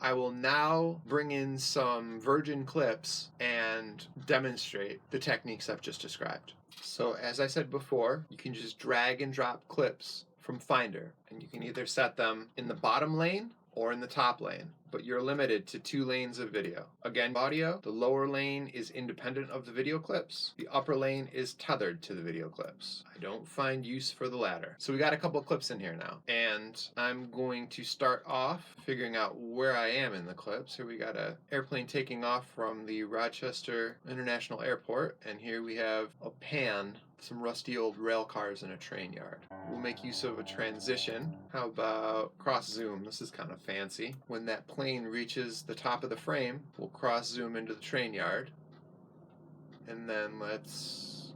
I will now bring in some virgin clips and demonstrate the techniques I've just described. So as I said before, you can just drag and drop clips from Finder, and you can either set them in the bottom lane or in the top lane, but you're limited to 2 lanes of video. Again, audio, the lower lane is independent of the video clips. The upper lane is tethered to the video clips. I don't find use for the latter. So we got a couple clips in here now, and I'm going to start off figuring out where I am in the clips. Here we got an airplane taking off from the Rochester International Airport, and here we have a pan, some rusty old rail cars in a train yard. We'll make use of a transition. How about cross zoom? This is kind of fancy. When that plane reaches the top of the frame, we'll cross zoom into the train yard. And then let's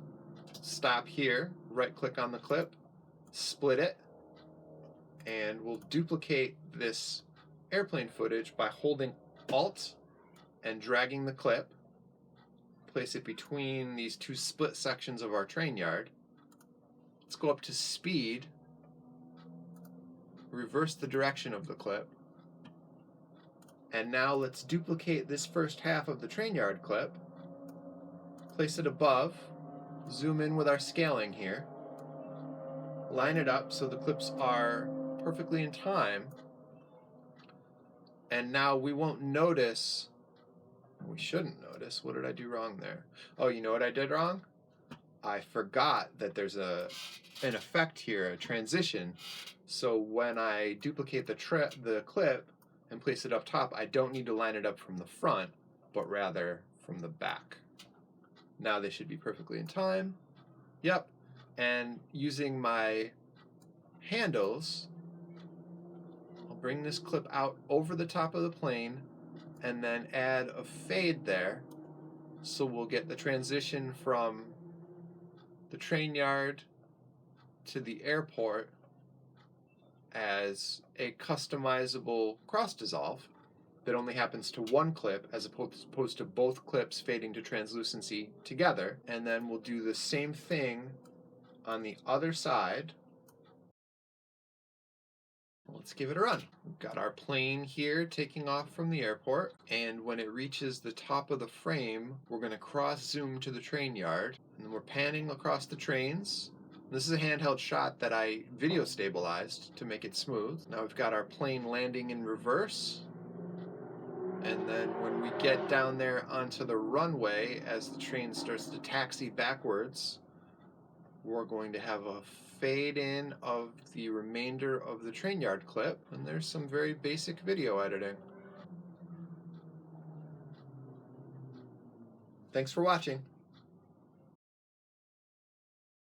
stop here, right click on the clip, split it, and we'll duplicate this airplane footage by holding Alt and dragging the clip. Place it between these 2 split sections of our train yard. Let's go up to speed, reverse the direction of the clip, and now let's duplicate this first half of the train yard clip, place it above, zoom in with our scaling here, line it up so the clips are perfectly in time, and now we won't notice. We shouldn't notice. What did I do wrong there? Oh, you know what I did wrong? I forgot that there's an effect here, a transition. So when I duplicate the clip and place it up top, I don't need to line it up from the front, but rather from the back. Now they should be perfectly in time. Yep. And using my handles, I'll bring this clip out over the top of the plane and then add a fade there, so we'll get the transition from the train yard to the airport as a customizable cross dissolve that only happens to one clip as opposed to both clips fading to translucency together. And then we'll do the same thing on the other side. Let's give it a run. We've got our plane here taking off from the airport, and when it reaches the top of the frame, we're going to cross zoom to the train yard, and then we're panning across the trains. This is a handheld shot that I video stabilized to make it smooth. Now we've got our plane landing in reverse, and then when we get down there onto the runway as the train starts to taxi backwards, we're going to have a fade in of the remainder of the train yard clip, and there's some very basic video editing. Thanks for watching.